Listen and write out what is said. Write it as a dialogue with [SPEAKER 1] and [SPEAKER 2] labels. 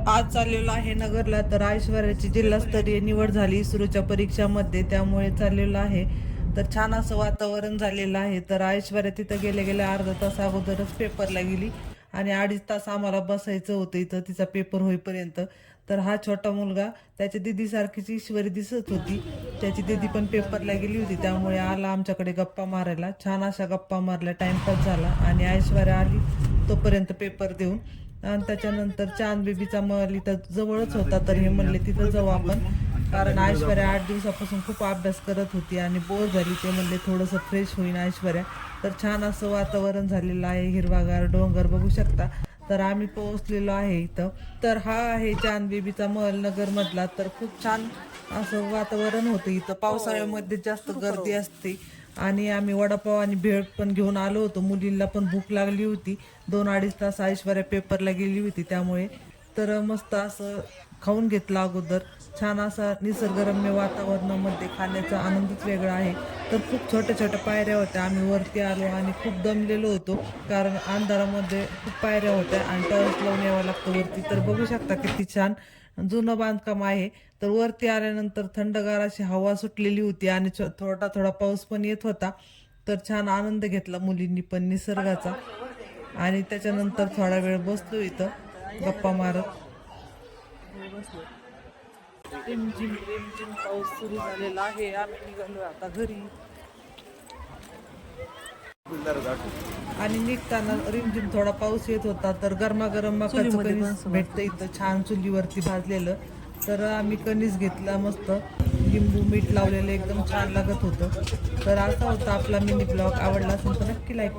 [SPEAKER 1] आज चाललेलो आहे नगरला. तर ऐश्वर्याची जिल्हास्तरीय निवड झाली इस्रोच्या परीक्षामध्ये, त्यामुळे चाललेलो आहे. तर छान असं वातावरण झालेलं आहे. तर ऐश्वर्या तिथं गेल्या अर्धा तास अगोदरच पेपरला गेली आणि 2.5 तास आम्हाला बसायचं होतं इथं तिचा पेपर होईपर्यंत. तर हा छोटा मुलगा त्याच्या दिदीसारखीच ईश्वरी दिसत होती. त्याची दिदी पण पेपरला गेली होती, त्यामुळे आला आमच्याकडे गप्पा मारायला. छान अशा गप्पा मारल्या, टाइमपास झाला आणि ऐश्वर्या आली तोपर्यंत पेपर देऊन. आणि त्याच्यानंतर चांद बेबीचा महल इथं जवळच होता, तर हे म्हणले तिथं जाऊ आपण, कारण ऐश्वर्या 8 दिवसापासून खूप अभ्यास करत होती आणि बोर झाली. ते म्हणले थोडंसं फ्रेश होईन ऐश्वर्या. तर छान असं वातावरण झालेलं आहे, हिरवागार डोंगर बघू शकता. तर आम्ही पोहोचलेलो आहे इथं. तर हा आहे चांद बेबीचा महल नगरमधला. तर खूप छान असं वातावरण होतं इथं. पावसाळ्यामध्ये जास्त गर्दी असते आणि आम्ही वडापाव आणि भेळ पण घेऊन आलो होतो. मुलींना पण भूक लागली होती. 2-2.5 तास ऐश्वर्या पेपरला गेली होती त्यामुळे. तर मस्त असं खाऊन घेतलं अगोदर. छान असा निसर्गरम्य वातावरणामध्ये खाण्याचा आनंदच वेगळा आहे. तर खूप छोट्या छोट्या पायऱ्या होत्या. आम्ही वरती आलो आणि खूप दमलेलो होतो, कारण अंधारामध्ये खूप पायऱ्या होत्या आणि टॉर्च लावून यावं लागतं वरती. तर बघू शकता किती छान जुनं बांधकाम आहे. तर वरती आल्यानंतर थंडगार अशी हवा सुटलेली होती आणि थोडा थोडा पाऊस पण येत होता. तर छान आनंद घेतला मुलींनी पण निसर्गाचा. आणि त्याच्यानंतर थोडा वेळ बसलो इथं गप्पा मारत. रिमझिम रिमझिम पाऊस सुरू झालेला आहे. आम्ही निघालो आता घरी आणि निघताना रिमझिम थोडा पाऊस येत होता. तर गरमागरम मकाचं कणीस भेटतं इथं छान चुलीवरती भाजलेलं. तर आम्ही कणीस घेतला, मस्त लिंबू मीठ लावलेलं, एकदम छान लागत होतं. तर असा होता आपला मिनी ब्लॉग. आवडला असेल तर नक्की लाईक